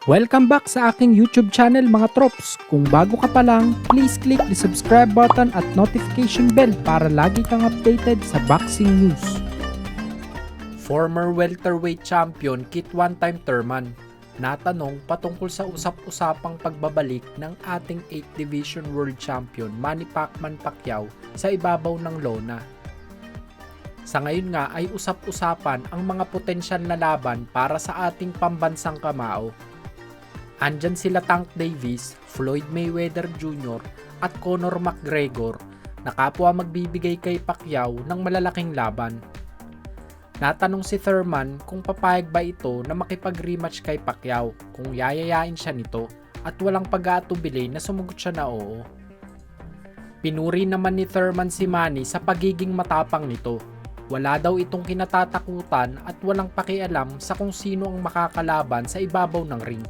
Welcome back sa aking YouTube channel mga trops. Kung bago ka pa lang, please click the subscribe button at notification bell para lagi kang updated sa boxing news. Former welterweight champion Kit One-Time Thurman natanong patungkol sa usap-usapang pagbabalik ng ating 8th Division World Champion Manny Pacquiao sa ibabaw ng lona. Sa ngayon nga ay usap-usapan ang mga potensyal na laban para sa ating pambansang kamao. Andyan sila Tank Davis, Floyd Mayweather Jr. at Conor McGregor na kapwa magbibigay kay Pacquiao ng malalaking laban. Natanong si Thurman kung papayag ba ito na makipag-rematch kay Pacquiao kung yayayain siya nito at walang pag-aatubili na sumugot siya na oo. Pinuri naman ni Thurman si Manny sa pagiging matapang nito. Wala daw itong kinatatakutan at walang pakialam sa kung sino ang makakalaban sa ibabaw ng ring.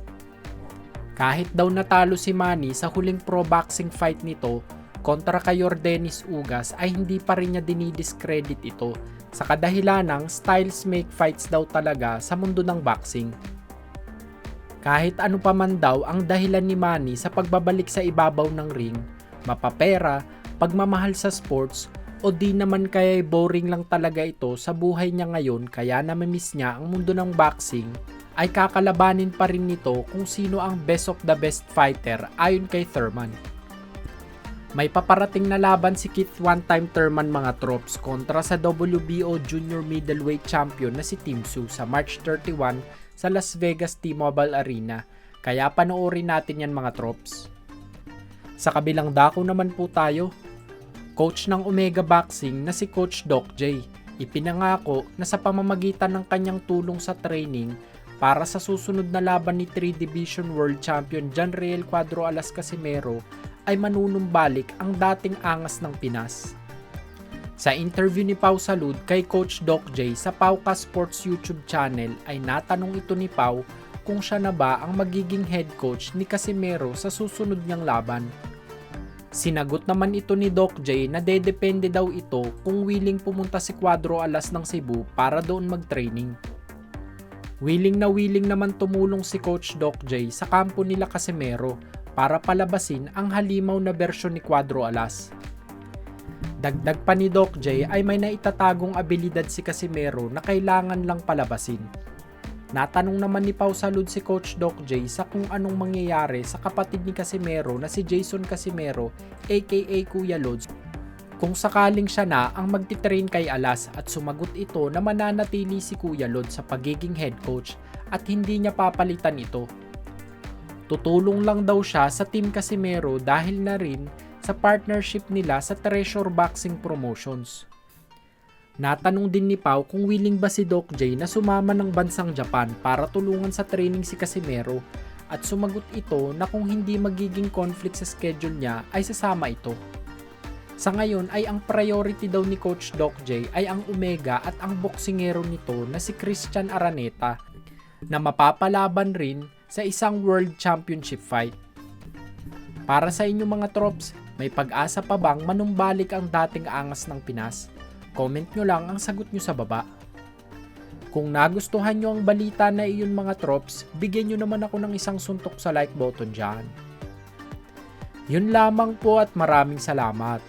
Kahit daw natalo si Manny sa huling pro boxing fight nito kontra kay Yordenis Ugas ay hindi pa rin niya dinidiscredit ito sa kadahilanang styles make fights daw talaga sa mundo ng boxing. Kahit ano pa man daw ang dahilan ni Manny sa pagbabalik sa ibabaw ng ring, mapapera, pagmamahal sa sports o di naman kaya boring lang talaga ito sa buhay niya ngayon kaya namimiss niya ang mundo ng boxing, ay kakalabanin pa rin nito kung sino ang best of the best fighter ayon kay Thurman. May paparating na laban si Kit One-Time Thurman mga trops kontra sa WBO Junior Middleweight Champion na si Tim Tszyu sa March 31 sa Las Vegas T-Mobile Arena, kaya panoorin natin yan mga trops. Sa kabilang dako naman po tayo, coach ng Omega Boxing na si Coach Doc J, ipinangako na sa pamamagitan ng kanyang tulong sa training para sa susunod na laban ni 3 Division World Champion Janriel Cuadro Alas Casimero ay manunumbalik ang dating angas ng Pinas. Sa interview ni Pau Salud kay Coach Doc J sa Pauka Sports YouTube channel ay natanong ito ni Pau kung siya na ba ang magiging head coach ni Casimero sa susunod niyang laban. Sinagot naman ito ni Doc J na dedepende daw ito kung willing pumunta si Cuadro Alas ng Cebu para doon mag-training. Willing naman tumulong si Coach Doc J sa kampo nila Casimero para palabasin ang halimaw na bersyon ni Cuadro Alas. Dagdag pa ni Doc J ay may naitatagong abilidad si Casimero na kailangan lang palabasin. Natanong naman ni Pau Salud si Coach Doc J sa kung anong mangyayari sa kapatid ni Casimero na si Jason Casimero aka Kuya Lods kung sakaling siya na ang magtitrain kay Alas, at sumagot ito na mananatili si Kuya Lod sa pagiging head coach at hindi niya papalitan ito. Tutulong lang daw siya sa Team Casimero dahil na rin sa partnership nila sa Treasure Boxing Promotions. Natanong din ni Pau kung willing ba si Doc J na sumama ng bansang Japan para tulungan sa training si Casimero, at sumagot ito na kung hindi magiging conflict sa schedule niya ay sasama ito. Sa ngayon ay ang priority daw ni Coach Doc J ay ang Omega at ang boksingero nito na si Christian Araneta na mapapalaban rin sa isang World Championship fight. Para sa inyo mga trops, may pag-asa pa bang manumbalik ang dating angas ng Pinas? Comment nyo lang ang sagot nyo sa baba. Kung nagustuhan nyo ang balita na iyon mga trops, bigyan nyo naman ako ng isang suntok sa like button dyan. Yun lamang po at maraming salamat.